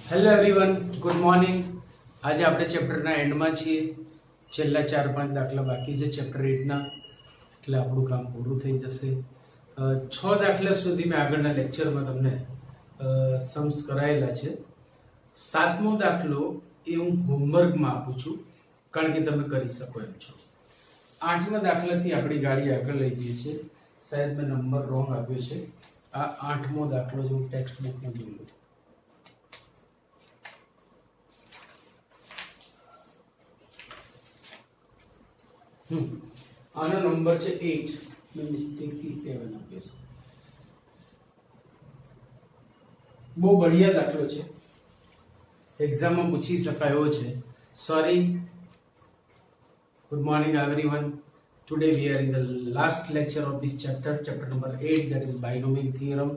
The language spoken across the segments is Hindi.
Hello everyone, good morning. આજે આપણે ચેપ્ટરના એન્ડમાં છીએ. છેલ્લા 4-5 દાખલા બાકી છે ચેપ્ટર 8ના, એટલે આપણું કામ પૂરું થઈ જશે. 6 દાખલા સુધી મેં આગળના લેક્ચરમાં તમને सम्स કરાયેલા છે. 7મો દાખલો એ હું હોમવર્કમાં આપું છું, કારણ કે તમે કરી શકો એમ છો. 8મા દાખલાથી આપણી ગાડી આગળ લઈ જઈએ છીએ. શાયદ મેં નંબર રોંગ આપ્યો છે. આ 8મો દાખલો જો હું ટેક્સ્ટ બુકમાં જોઈ લઉં. આનો નંબર છે 8. મેં મિસ્ટેક થી 7 આપ્યો છે. બહુ બઢિયા દાખલો છે, એક્ઝામમાં પૂછી શકાય એવો છે. Sorry. Good morning everyone. Today we are in the last lecture of this chapter number 8, that is binomial theorem.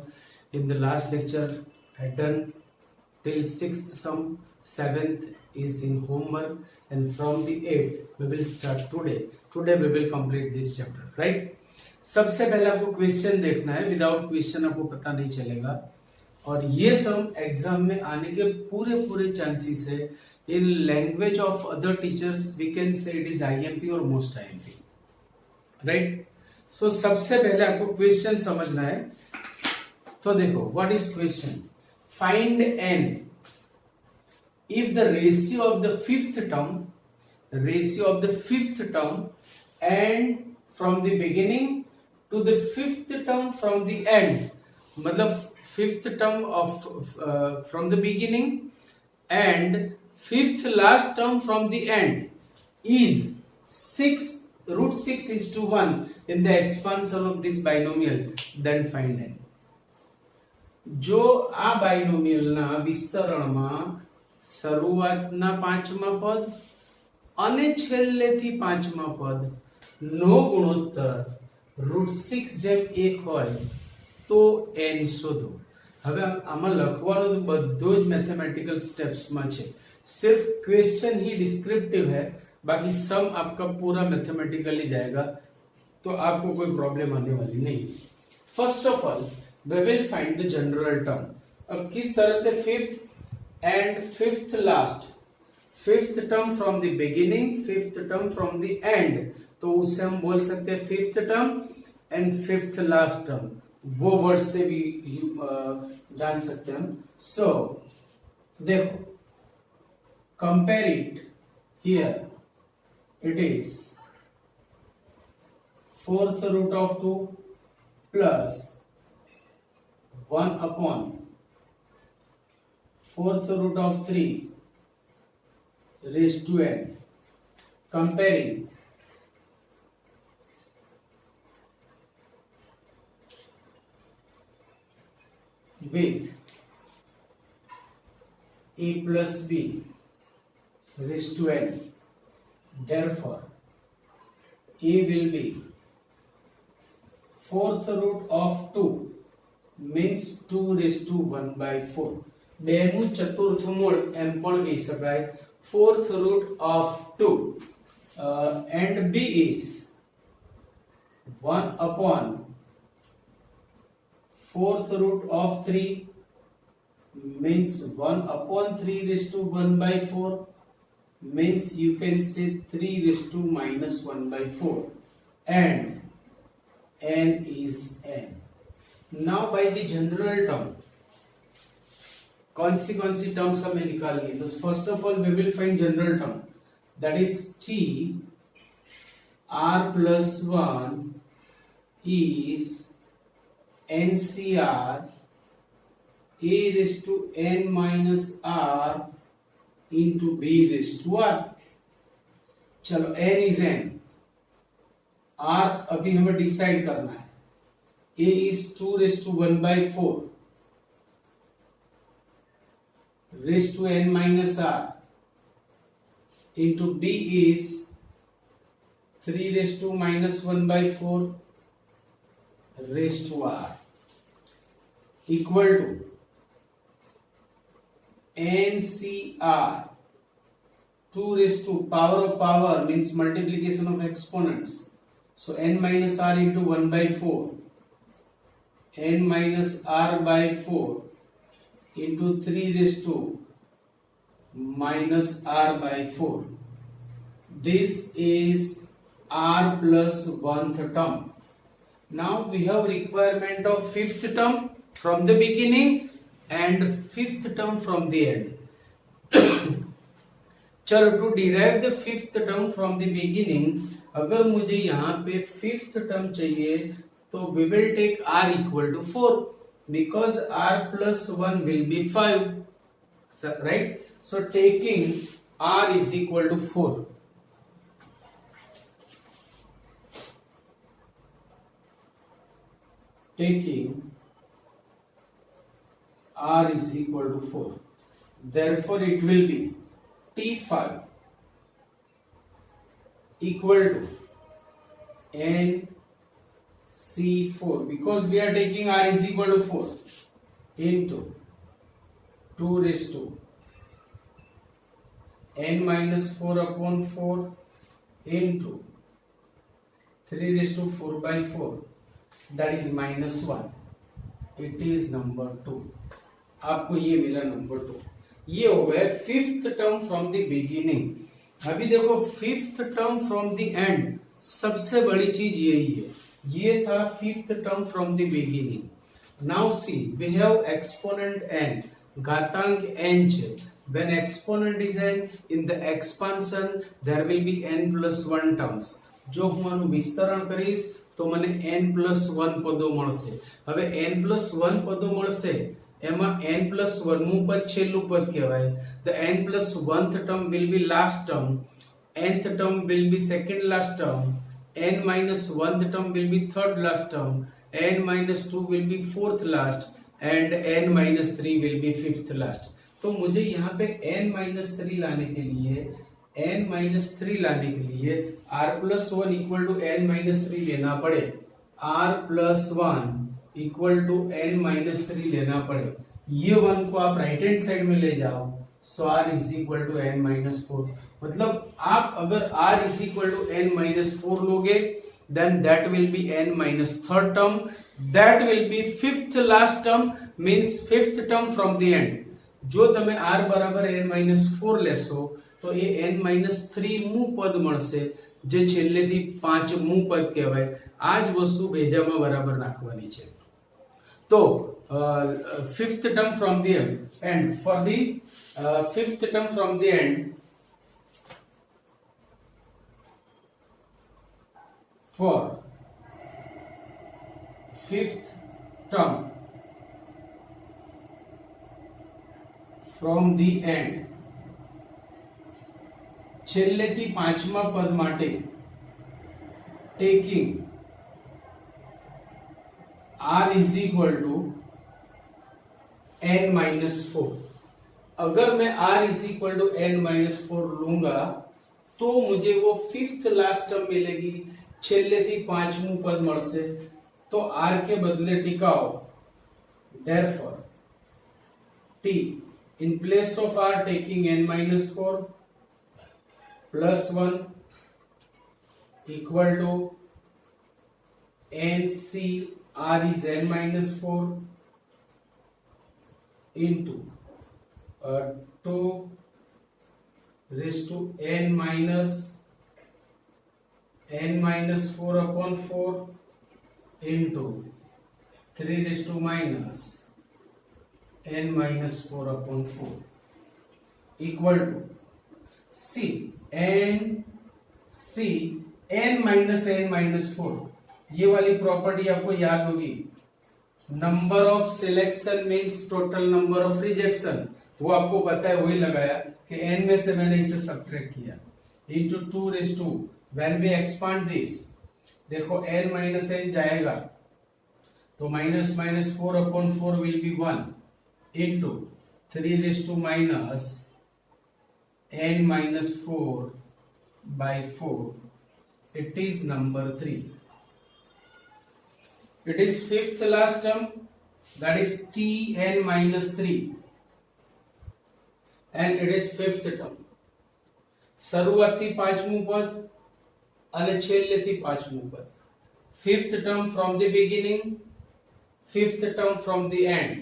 In the last lecture I had done till 6th sum, 7th is in homework, and from the 8th we will start today. Today we will complete this chapter, right? सबसे पहले आपको क्वेश्चन देखना है, विदाउट क्वेश्चन आपको पता नहीं चलेगा. और ये सम एग्जाम में आने के पूरे चांसेस है. In language of other teachers we can say it is IMP और मोस्ट आईएमपी, राइट? सो सबसे पहले आपको क्वेश्चन समझना है. तो देखो, what is question? Find n if the ratio of the fifth term and from the beginning to the fifth term from the end, मतलब fifth term of from the beginning and fifth last term from the end is 6√6:1 in the expansion of this binomial, then find n. જો આ બાયનોમિયલના વિસ્તરણમાં શરૂઆતના પાંચમા પદ અને છેલ્લેથી પાંચમા પદ નો ગુણોત્તર √6/1 હોય તો n શોધો. હવે આમાં લખવાનું તો બધો જ મેથેમેટિકલ સ્ટેપ્સમાં છે, सिर्फ क्वेश्चन ही डिस्क्रिप्टिव है, बाकी सम आपका पूरा मैथमेटिकली जाएगा, तो आपको कोई प्रॉब्लम आने वाली नहीं. First of all we will find the general term. अब किस तरह से fifth and fifth last, fifth term from the beginning, fifth term from the and, तो उसे हम बोल सकते हैं fifth term and fifth last term. वो वर्ड से भी जान सकते हैं हम. सो देखो, compare it here. It is 4th root of 2 plus 1 upon 4th root of 3 raised to n. Comparing with a plus b raised to n. Therefore, a will be 4th root of 2 means 2 raised to 1/4. બેનું ચતુર્થ મૂળ એમ પણ કહી શકાય. 4th root of 2 and b is 1 upon 4th root of 3 means 1 upon 3 raised to 1/4, means you can say 3 raised to -1/4, and n is n. Now by the general term, कौन सी टर्म्स हमें निकालनी है? तो first of all we will find general term, that is t r plus 1 is ncr a raised to n minus r into b raised to r. चलो n is n, r अभी हमें डिसाइड करना है. a is 2 raised to 1/4 raised to n minus r into b is 3 raised to -1/4 raised to r equal to ncr 2 raised to power of power means multiplication of exponents, so n minus r into 1/4, n minus r by 4 into 3 raised to minus r by 4. This is r plus 1th term. Now we have requirement of 5th term from the beginning and 5th term from the end. चलो, to derive the 5th term from the beginning, अगर मुझे यहाँ पे 5th term चाहिए तो we will take r equal to 4 because r plus 1 will be 5, right? So taking r is equal to 4. Taking r is equal to 4. Therefore it will be T5 equal to NC4 because we are taking r is equal to 4 into 2 raised to n minus 4 upon 4 into 3 raised to 4 by 4, that is minus 1. It is number 2. आपको ये मिला नंबर 2. ये हो गया 5th term from the beginning. अभी देखो 5th term from the end, सबसे बड़ी चीज यही है. ये था 5th term from the beginning. Now see, we have exponent n, घातांक n છે. When exponent is n, in the expansion there will be n plus 1 terms. જો હું આનું વિસ્તરણ કરીશ તો મને n plus 1 પદો મળશે. હવે n plus 1 પદો મળશે, એમાં n plus 1 મું પદ છેલ્લું પદ કહેવાય. The n plus 1th term will be last term, nth term will be second last term, n minus 1th term will be third last term, n minus 2 will be fourth last, and n minus 3 will be fifth last. तो मुझे यहाँ पे n minus 3 लाने के लिए r plus 1 equal to n minus 3 लेना पड़े, r plus 1 equal to n minus 3 लेना पड़े. ये 1 को आप राइट हैंड साइड में ले जाओ, so r is equal to n minus 4. मतलब आप अगर r is equal to n minus 4 लोगे, then that will be n minus 3rd term, that will be 5th last term, means 5th term from the end. जो તમે r બરાબર n માइनस 4 લેશો તો એ n માइनस 3 મુ પદ મળશે, જે છેલ્લેથી 5 મુ પદ કહેવાય. આ જ વસ્તુ બેજામાં બરાબર નાખવાની છે. तो 5th term from the end, for the 5th term from the end, for 5th term from the end, છેલ્લેથી પાંચમા પદ માટે taking r is equal to n minus 4. अगर मैं r is equal to n minus 4 लूंगा तो मुझे वो 5th लास्ट टर्म मिलेगी, छेल्लेથી પાંચમું પદ મળશે. तो r के बदले टिकाओ, therefore t in place of r taking n minus 4 plus 1 equal to nc r is n minus 4 into 2 raised to n minus 4 upon 4 into 3 raised to minus n minus 4 upon 4 equal to n minus 4. ये वाली प्रॉपर्टी आपको याद होगी, number of selection means total number of rejection. वो आपको पता है, वही लगाया कि n में से मैंने इसे सब्ट्रैक्ट किया into 2 raised to, when we expand this, देखो n minus n जाएगा तो minus 4 upon 4 will be 1 into 3 raised to minus n minus 4 by 4. It is number 3. It is 5th last term, that is Tn minus 3, and it is 5th term. શરૂઆતથી પાંચમું પદ અને છેલ્લેથી પાંચમું પદ. 5th term from the beginning, 5th term from the end.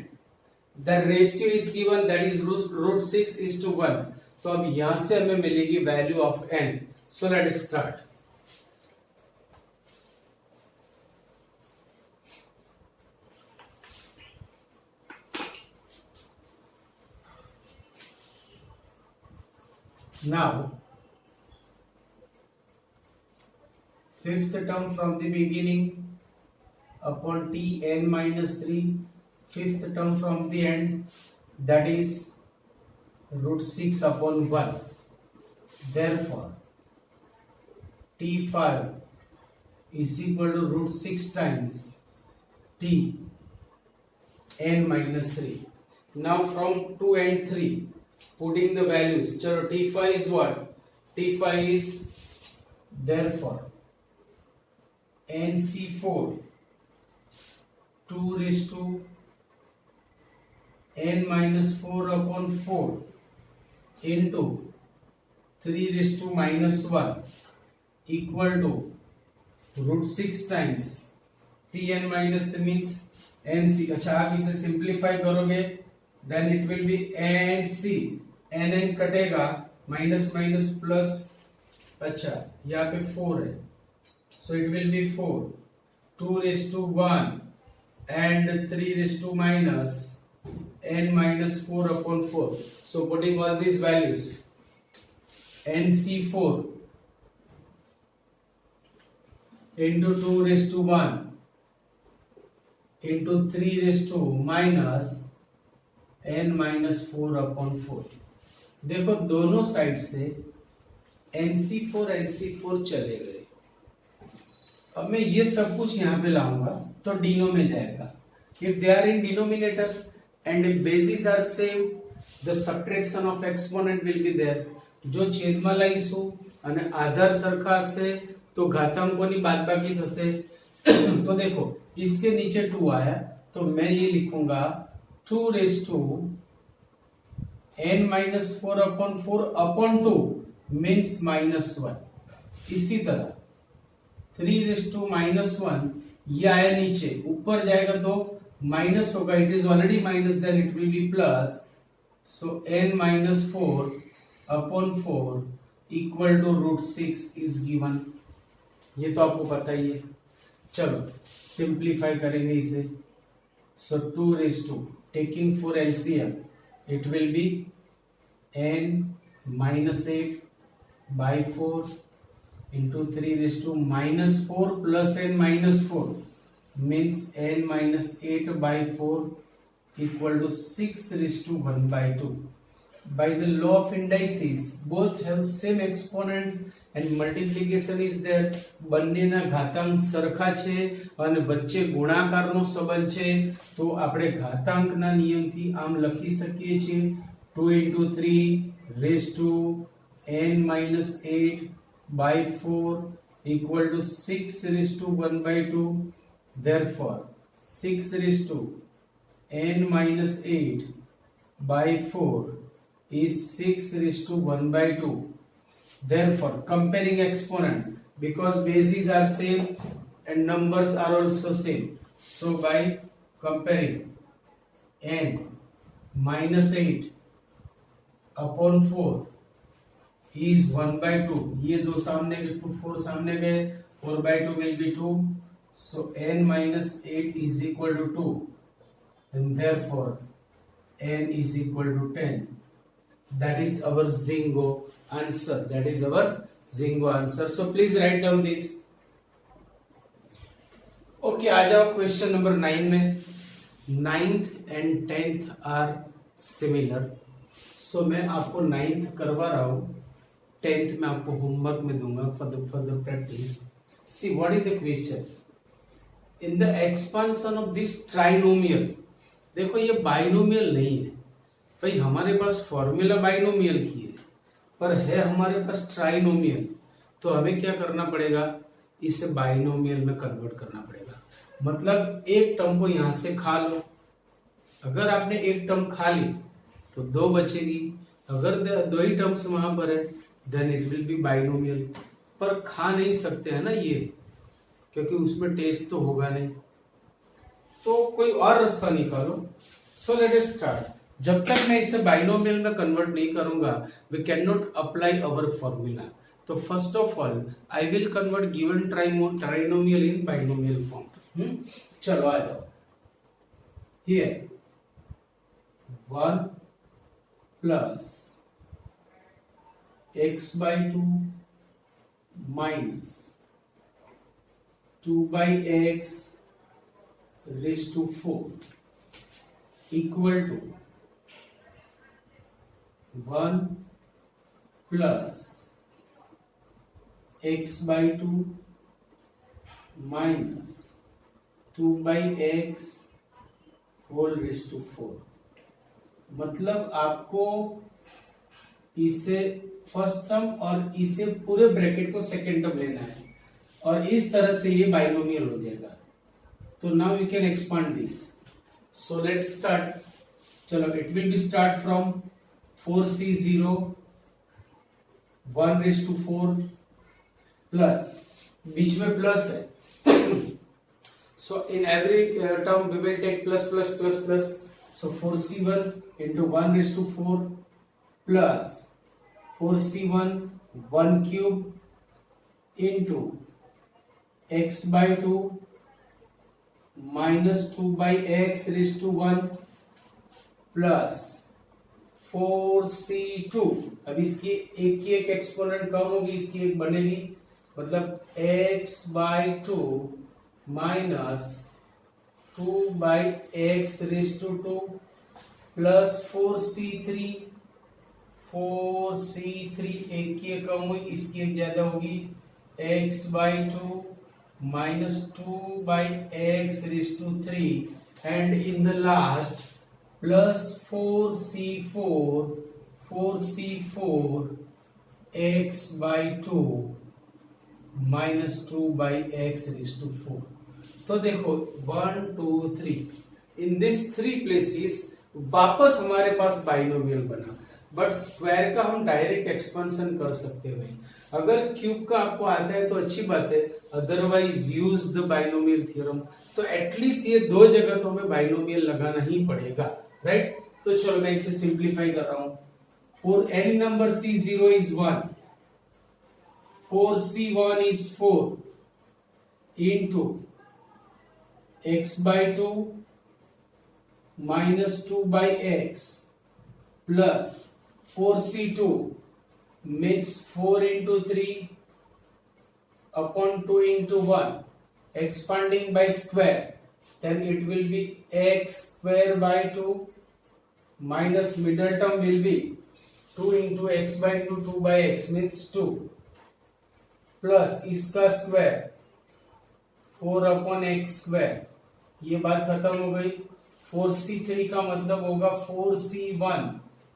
The ratio is given, that is root 6 is to 1. तो अब यहां से हमें मिलेगी value of n. So let start. Now, fifth term from the beginning upon t n minus 3, fifth term from the end, that is root 6 upon 1. Therefore, t5 is equal to root 6 times t n minus 3. Now from 2 and 3, putting the values, chalo t5 is what? t5 is therefore nc4 2 raised to n minus 4 upon 4 into 3 raised to minus 1 equal to root 6 times tn minus 3 means nc. अच्छा आप इसे सिंप्लीफाई करोगे then it will be nc. nn कटेगा माइनस माइनस प्लस. अच्छा यहाँ पे 4 है so it will be 4 2 raised to 1 and 3 raised to minus n minus 4 upon 4. So putting all these values, nc4 into 2 raised to 1 into 3 raised to minus n minus 4 upon 4. देखो दोनों साइड से nc4 चले गए. अब मैं ये सब कुछ यहाँ पे लाऊंगा तो डिनो में जाएगा. If they are in denominator and if bases are same, the subtraction of exponent will be there. જો છેદમાં લઈશું અને આધાર સરખા હશે તો ઘાતાંકોની બાદબાકી થશે. तो देखो इसके नीचे 2 आया तो मैं ये लिखूंगा 2 raised to n minus 4 upon 4 upon 2 means minus 1. इसी तरह 3 raised to minus 1 ये आया नीचे, ऊपर जाएगा तो माइनस होगा. It is already minus then it will be plus. So n minus 4 upon 4 equal to root 6 is given. ये तो आपको पता ही है. चलो सिंप्लीफाई करेंगे इसे. सो 2 raised to taking for LCM it will be n minus 8 by 4 into 3 raised to minus 4 plus n minus 4 means n minus 8 by 4 equal to 6 raised to 1 by 2. By the law of indices, both have same exponent and multiplication is there. બંનેના ઘાતાંક સરખા છે અને વચ્ચે ગુણાકારનો સંબંધ છે તો આપણે ઘાતાંકના નિયમથી આમ લખી શકીએ છીએ 2 into 3 raised to n minus 8 by 4 equal to 6 raised to 1 by 2. Therefore 6 raised to n minus 8 by 4 is 6 raised to 1 by 2. Therefore comparing exponent, because bases are same and numbers are also same, so by comparing n minus 8 upon 4 is 1 by 2. ये दो सामने गए, 4 सामने गए, 4 by 2 will be 2. So n minus 8 is equal to 2 and therefore n is equal to 10. That is our Zingo answer. That is our Zingo answer. So please write down this. Okay, आ जाओ क्वेश्चन नंबर 9 में. 9th and 10th are similar. So मैं आपको 9th करवा रहा हूँ, 10th में आपको होमवर्क में दूंगा for the practice. See what is the question? In the expansion of this trinomial, देखो ये बाइनोमियल नहीं है भाई, हमारे पास फॉर्मूला बाइनोमियल की है पर है हमारे पास ट्राइनोमियल. तो हमें क्या करना पड़ेगा, इसे बाइनोमियल में कन्वर्ट करना पड़ेगा. मतलब एक टर्म को यहां से खा लो. अगर आपने एक टर्म खा ली तो 2 बचेगी. अगर 2 ही टर्म्स वहां पर है then it will be binomial. पर खा नहीं सकते है ना ये, क्योंकि उसमें टेस्ट तो होगा नहीं. तो कोई और रास्ता निकालो. So let us start. जब तक मैं इसे बाइनोमियल में कन्वर्ट नहीं करूंगा we can not apply our formula. तो first of all I will convert given trinomial in binomial form. चलो आ जाओ। Here 1 plus x by 2 minus 2 by x raised to 4 equal to 1 plus x by 2 minus 2 by x whole raised to 4। मतलब आपको इसे फर्स्ट टर्म और इसे पूरे ब्रैकेट को सेकेंड टर्म लेना है और इस तरह से ये बाइनोमियल हो जाएगा। तो now we can expand this. So let's start. चलो it will be start from 4c0 1 raise to 4 plus, बीच में प्लस है so in every term we will take plus plus plus plus. So 4c1 into 1 raised to 4 plus 4c1 1 cube into x by 2 minus 2 by x raised to 1 plus 4c2। अब इसकी एक की एक एक्सपोनेंट कम होगी, इसकी एक बनेगी, मतलब x by 2 minus 2 by x raised to 2 plus 4c3 एक की एक कम हुई, इसकी एक ज्यादा होगी, x by 2 minus 2 by x raised to 3 and in the last plus 4c4 x by 2 minus 2 by x raised to 4। तो देखो 1 2 3 इन दिस 3 प्लेसेस वापस हमारे पास बाइनोमियल बना, बट स्क्वायर का हम डायरेक्ट एक्सपेंशन कर सकते हैं भाई। अगर क्यूब का आपको आता है तो अच्छी बात है, otherwise use the binomial theorem. तो एटलीस्ट ये दो जगह तो हमें बाइनोमियल लगाना ही पड़ेगा, राइट। तो चलो मैं इसे सिंप्लीफाई कर रहा हूं। For any number c0 is 1, 4c1 is 4 into x by 2 minus 2 by x plus 4c2 means 4 into 3 upon 2 into 1 expanding by square, then it will be x square by 2 minus middle term will be 2 into x by 2 2 by x means 2 plus इसका स्क्वायर 4 upon x square। ये बात खत्म हो गई। 4c3 का मतलब होगा 4c1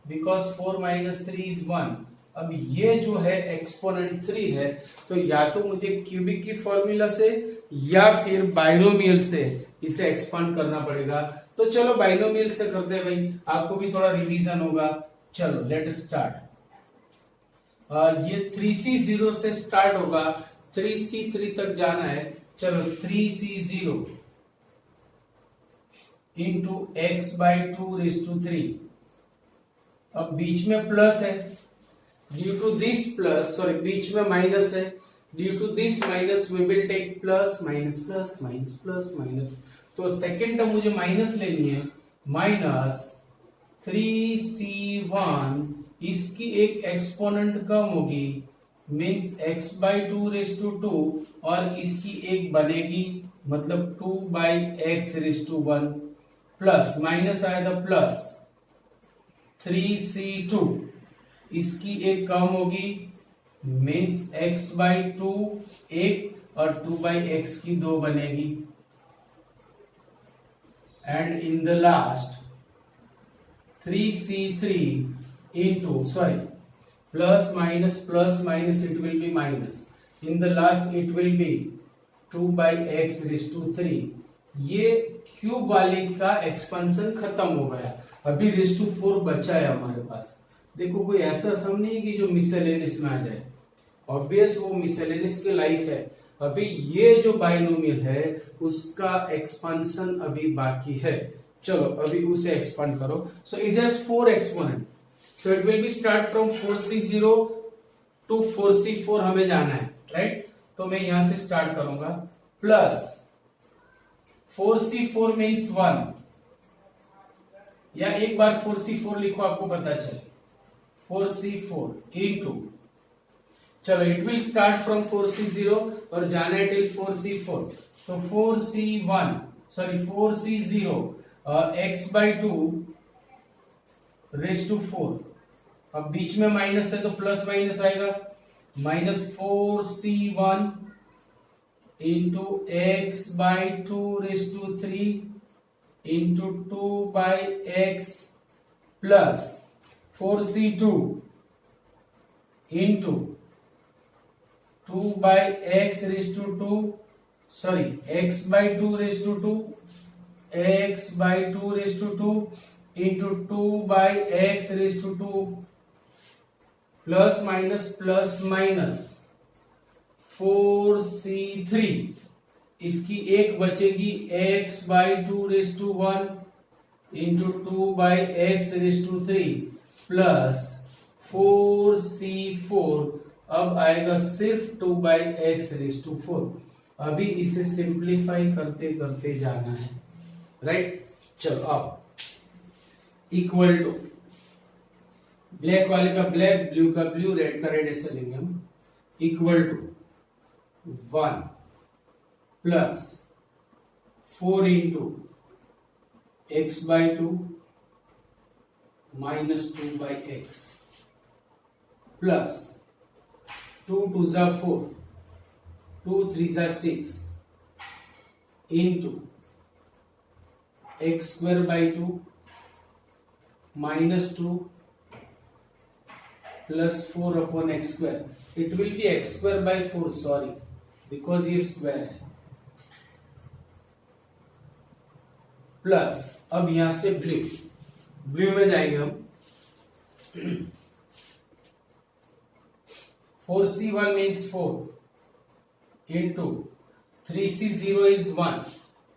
because 4 minus 3 is 1। अब ये जो है एक्सपोनेंट 3 है, तो या तो मुझे क्यूबिक की फॉर्मूला से या फिर बाइनोमियल से इसे एक्सपांड करना पड़ेगा। तो चलो बाइनोमियल से करते हैं भाई, आपको भी थोड़ा रिवीजन होगा। चलो लेट स्टार्ट। ये 3c0 से स्टार्ट होगा, 3c3 तक जाना है। चलो 3c0 into x by 2 raised to 3। अब बीच में प्लस है, due to this plus, sorry बीच में माइनस है, due to this minus we will take plus minus plus minus plus minus. तो सेकेंड टर्म मुझे माइनस लेनी है, माइनस 3c1, इसकी एक एक्सपोनेंट कम होगी means x by 2 raised to 2 और इसकी एक बनेगी, मतलब 2 by x raised to 1 plus minus आया था प्लस 3c2, इसकी एक कम होगी मीन्स x by 2 एक और 2 by x की 2 बनेगी and in the last 3c3 into, sorry, plus minus it will be minus, in the last it will be 2 by x raised to 3। ये क्यूब वाले का एक्सपेंशन खत्म हो गया, अभी रेज टू 4 बचा है हमारे पास। देखो कोई ऐसा सम नहीं है कि जो मिसलेनियस में आ जाए, ऑब्वियस वो मिसलेनियस के लाइक है। अभी ये जो बाइनोमियल है उसका एक्सपेंशन अभी बाकी है, चलो अभी उसे एक्सपांड करो. So it has 4 exponent. So it will be start from 4c0 to 4c4 हमें जाना है, राइट? तो मैं यहां से स्टार्ट करूंगा. प्लस 4c4 मीन्स 1, या एक बार 4c4 लिखो, आपको पता चले. 4c4 इनटू, चलो it will start from 4c0 और जाना है टिल 4c4. तो 4c0 x by 2 raise to 4. अब बीच में माइनस है तो प्लस माइनस आएगा. Minus 4c1 into X by 2 raise to 3 into 2 by X plus 4c2 into 2 by x raised to 2, sorry, x by 2 raised to 2, x by 2 raised to 2 into 2 by x raised to 2 plus minus 4c3. इसकी एक बचेगी x by 2 raised to 1 into 2 by x raised to 3 plus 4c4. अब आएगा सिर्फ 2 बाई एक्स रेज टू 4. अभी इसे सिंप्लीफाई करते करते जाना है, राइट? चलो अब इक्वल टू, ब्लैक वाले का ब्लैक, ब्लू का ब्लू, रेड का रेड, ऐसे लेंगे हम. Equal to 1 plus 4 into X by 2 minus 2 by X plus 2 2 जा 4, 2 3 जा 6 into x square by 2 minus 2 plus 4 upon x square. It will be x square by 4, sorry, because ये square है. प्लस अब यहां से ब्लू में जाएंगे हम. 4c1 means 4 into 3c0 is 1.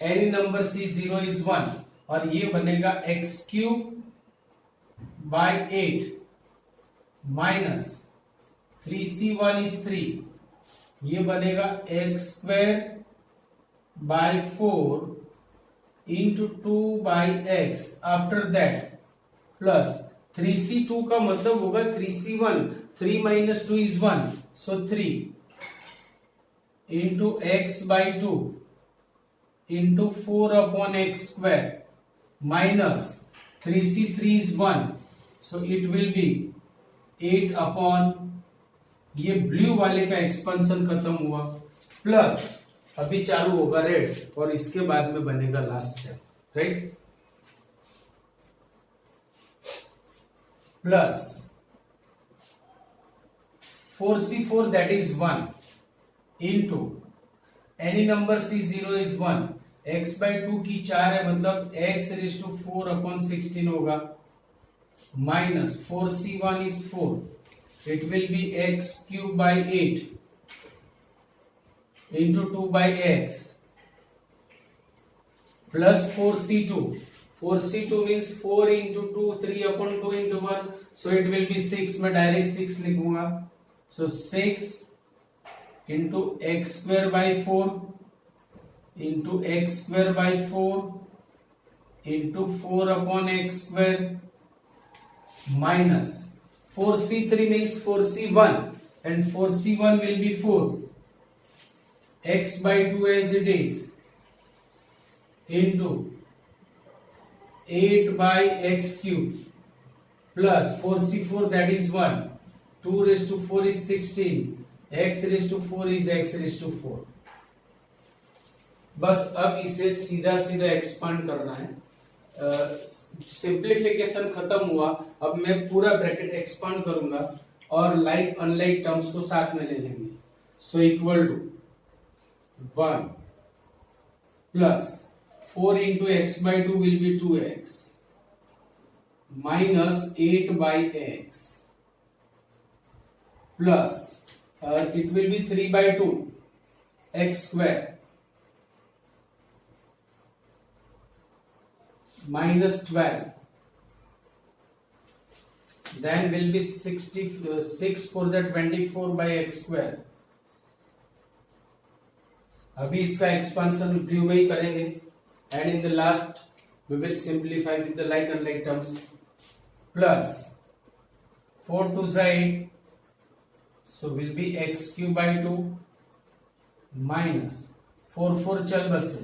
Any number c0 is 1 और ये बनेगा x cube by 8 minus 3c1 is 3. ये बनेगा x square by 4 into 2 by x. After that plus 3c2 का मतलब होगा 3c1. 3 minus 2 is 1, so 3 into x by 2 into 4 upon x square minus 3c3 is 1, so it will be 8 upon, ये ब्लू वाले का एक्सपेंशन खत्म हुआ. प्लस अभी चालू होगा रेड और इसके बाद में बनेगा last step, right? Plus 4c4 that is 1 into any number c0 is 1. x by 2 की 4 है मतलब x raised to 4 upon 16 होगा. minus 4c1 is 4. It will be x cube by 8 into 2 by x plus 4c2. 4c2 means 4 into 2, 3 upon 2 into 1. So it will be 6. मैं डायरेक्ट 6 लिखूंगा. So 6 into x square by 4 into x square by 4 into 4 upon x square minus 4c3 means 4c1 and 4c1 will be 4. X by 2 as it is into 8 by x cube plus 4c4 that is 1. 2 raised to 4 is 16. X raised to 4 is x raised to 4. बस अब इसे सीधा सीधा एक्सपांड करना है. सिंप्लीफिकेशन खत्म हुआ. अब मैं पूरा ब्रैकेट एक्सपांड करूंगा और लाइक अनलाइक टर्म्स को साथ में ले लेंगे. So equal to 1 plus 4 into X by 2 will be 2x minus 8 by X plus it will be 3 by 2 x square minus 12, then will be 6 for the 24 by x square. अभी इसका एक्सपांशन ब्लू में ही करेंगे, and in the last we will simplify with the like and like terms. Plus 4 to 8, so will be x cube by 2 minus 4 चल बसे.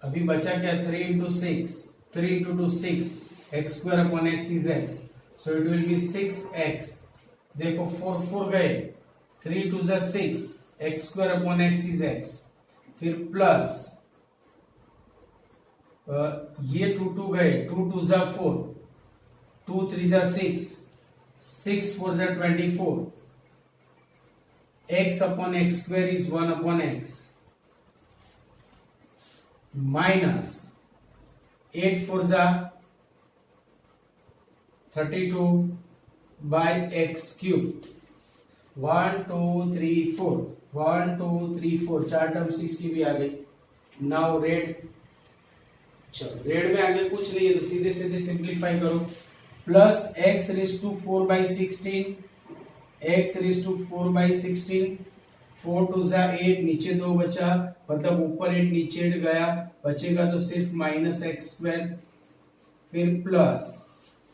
अभी बचा क्या, 3 into 6, 3 into 2 6, x square upon x is x, so it will be 6x. देखो 4 गए, 3 to 6, x square upon x is x. फिर प्लस ये 2 गए, 2 to 4, 2 3 6, 6 4 24, x upon x square is 1 upon x, minus 8 4 32 by x cube. 1 2 3 4, 1 2 3 4, 4 terms इसकी भी आ गई. नाउ रेड, चलो रेड में आगे कुछ नहीं है तो सीधे सीधे सिंप्लीफाई करो. Plus x raise to 4 by 16, x raise to 4 by 16, 4 2 8, नीचे 2 बचा, मतलब ऊपर 8 नीचे 8 गया, बचेगा तो सिर्फ माइनस एक्स स्क्वायर. फिर प्लस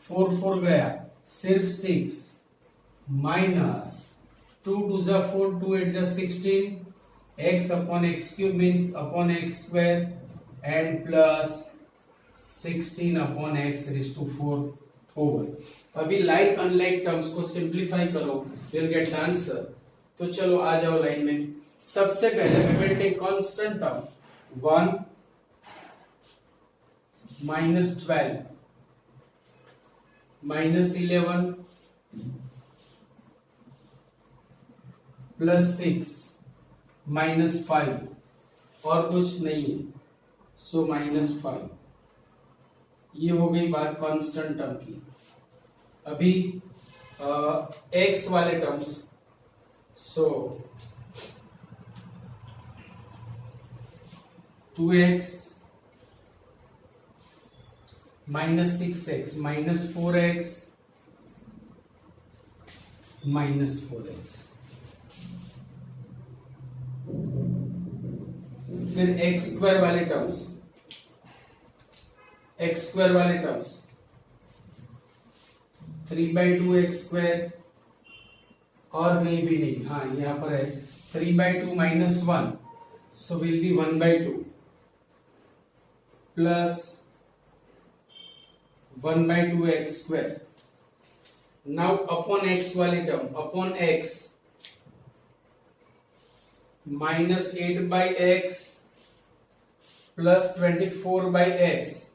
4 गया, सिर्फ 6, minus 2 2 4, 2 8 16, x upon x cube means upon x square, and plus 16 upon x raised to 4 over. अभी लाइक अनलाइक टर्म्स को सिंप्लीफाई करो, विल गेट द आंसर. तो चलो आ जाओ लाइन में. सबसे पहले we will take constant term 1 minus 12 minus 11 plus 6 minus 5, और कुछ नहीं है, सो minus 5. ये हो गई बात कांस्टेंट टर्म की. अभी x वाले टर्म्स, सो 2x minus 6x minus 4x minus 4x. फिर x स्क्वायर वाले टर्म्स, x स्क्वायर वाले टर्म्स 3 by 2 x स्क्वायर, और कहीं भी नहीं, हाँ यहाँ पर है 3 by 2 minus 1, so will be 1 by 2 plus 1 by 2 x square. Now upon x वाली term, upon x minus 8 by x plus 24 by x,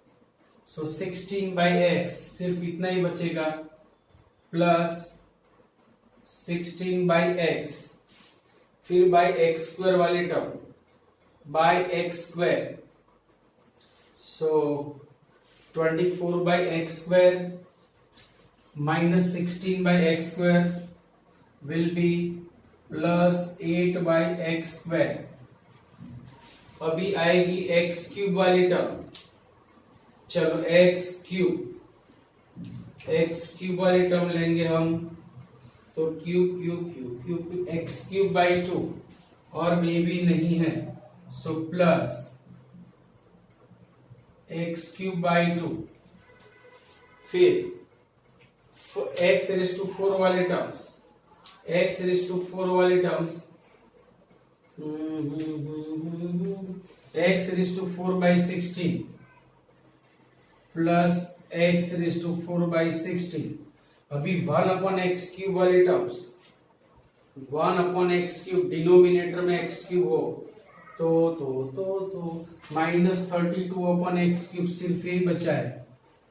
so 16 by x, सिर्फ इतना ही बचेगा, प्लस 16 by x. फिर by x square वाली term, by x square, so 24 by x square minus 16 by x square will be plus 8 by x square. अभी आएगी x क्यूब वाली टर्म. चलो x क्यूब वाली टर्म लेंगे हम, तो cube cube cube cube x cube by 2, और मे भी नहीं है, so plus x cube by 2. फिर x रेज टू 4 वाले टर्म्स, x रेज टू 4 वाले terms, x raise to 4 by 16 plus x raise to 4 by 16. अभी 1 अपॉन एक्स क्यूब वाले terms, 1 upon X cube, denominator में एक्स क्यूब हो तो माइनस 32 अपॉन एक्स क्यूब, सिर्फ यही बचा है,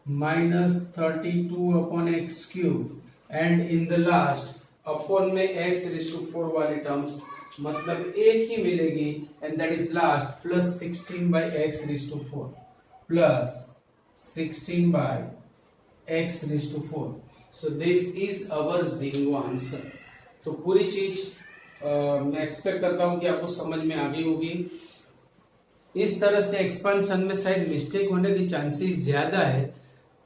minus 32 upon X cube, and in the last upon में x रेज टू 4 वाली टर्म्स, मतलब एक ही मिलेगी, and that is last, plus 16 by x raise to 4 plus 16 by x raise to 4. So this is our जिंगो आंसर. तो पूरी चीज मैं एक्सपेक्ट करता हूं कि आपको समझ में आ गई होगी. इस तरह से एक्सपांशन में शायद मिस्टेक होने की चांसेस ज्यादा है,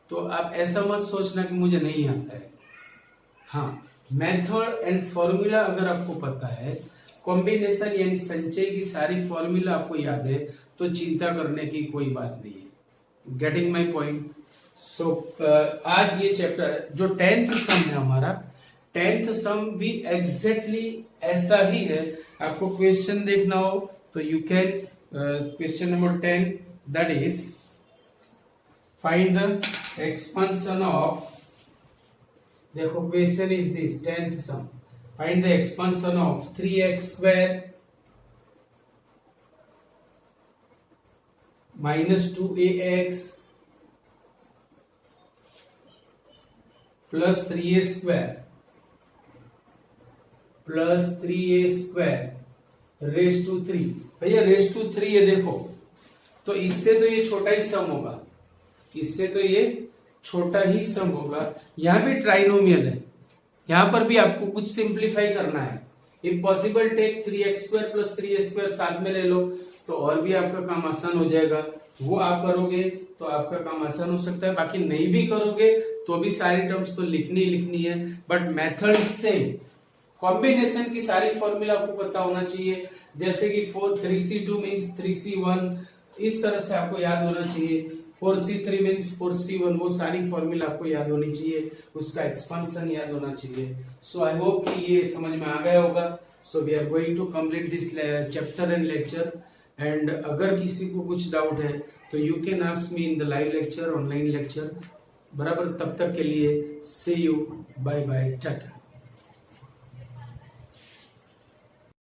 तो आप ऐसा मत सोचना कि मुझे नहीं आता है। हाँ, मेथड एंड फॉर्मूला अगर आपको पता है, कॉम्बिनेशन यानी संचय की सारी फॉर्मूला आपको याद है, तो चिंता करने की कोई बात नहीं है। Getting my point? सो आज ये चैप्टर जो 10th सम है हमारा, 10th सम भी एग्जैक्टली ऐसा ही है। आपको क्वेश्चन देखना हो तो you can, question number 10, that is find the expansion of, देखो question is this 10th sum, find the expansion of 3x square minus 2ax plus 3a square plus 3a square raise to 3। भैया रेस टू 3 ये देखो, तो इससे तो ये छोटा ही सम होगा, इससे तो ये छोटा ही सम होगा। यहां भी ट्राइनोमियल है, यहां पर भी आपको कुछ सिंप्लीफाई करना है। If possible take 3x square plus 3a square साथ में ले लो, तो और भी आपका काम आसान हो जाएगा। वो आप करोगे तो आपका काम आसान हो सकता है, बाकी नहीं भी करोगे तो भी सारी टर्म्स तो लिखनी है, बट मेथड सेम। कॉम्बिनेशन की सारी फॉर्मूला आपको पता होना चाहिए, जैसे कि 3c2 मीन्स 3c1, इस तरह से आपको याद होना चाहिए। 4c3 मीन्स 4c1, वो सारी फॉर्मूला आपको याद होनी चाहिए, उसका एक्सपेंशन याद होना चाहिए। सो आई होप कि ये समझ में आ गया होगा। So we are going to complete this chapter and lecture, and अगर किसी को कुछ डाउट है तो you can ask me in the live lecture, online lecture. बराबर, तब तक के लिए see you, bye bye, Tata.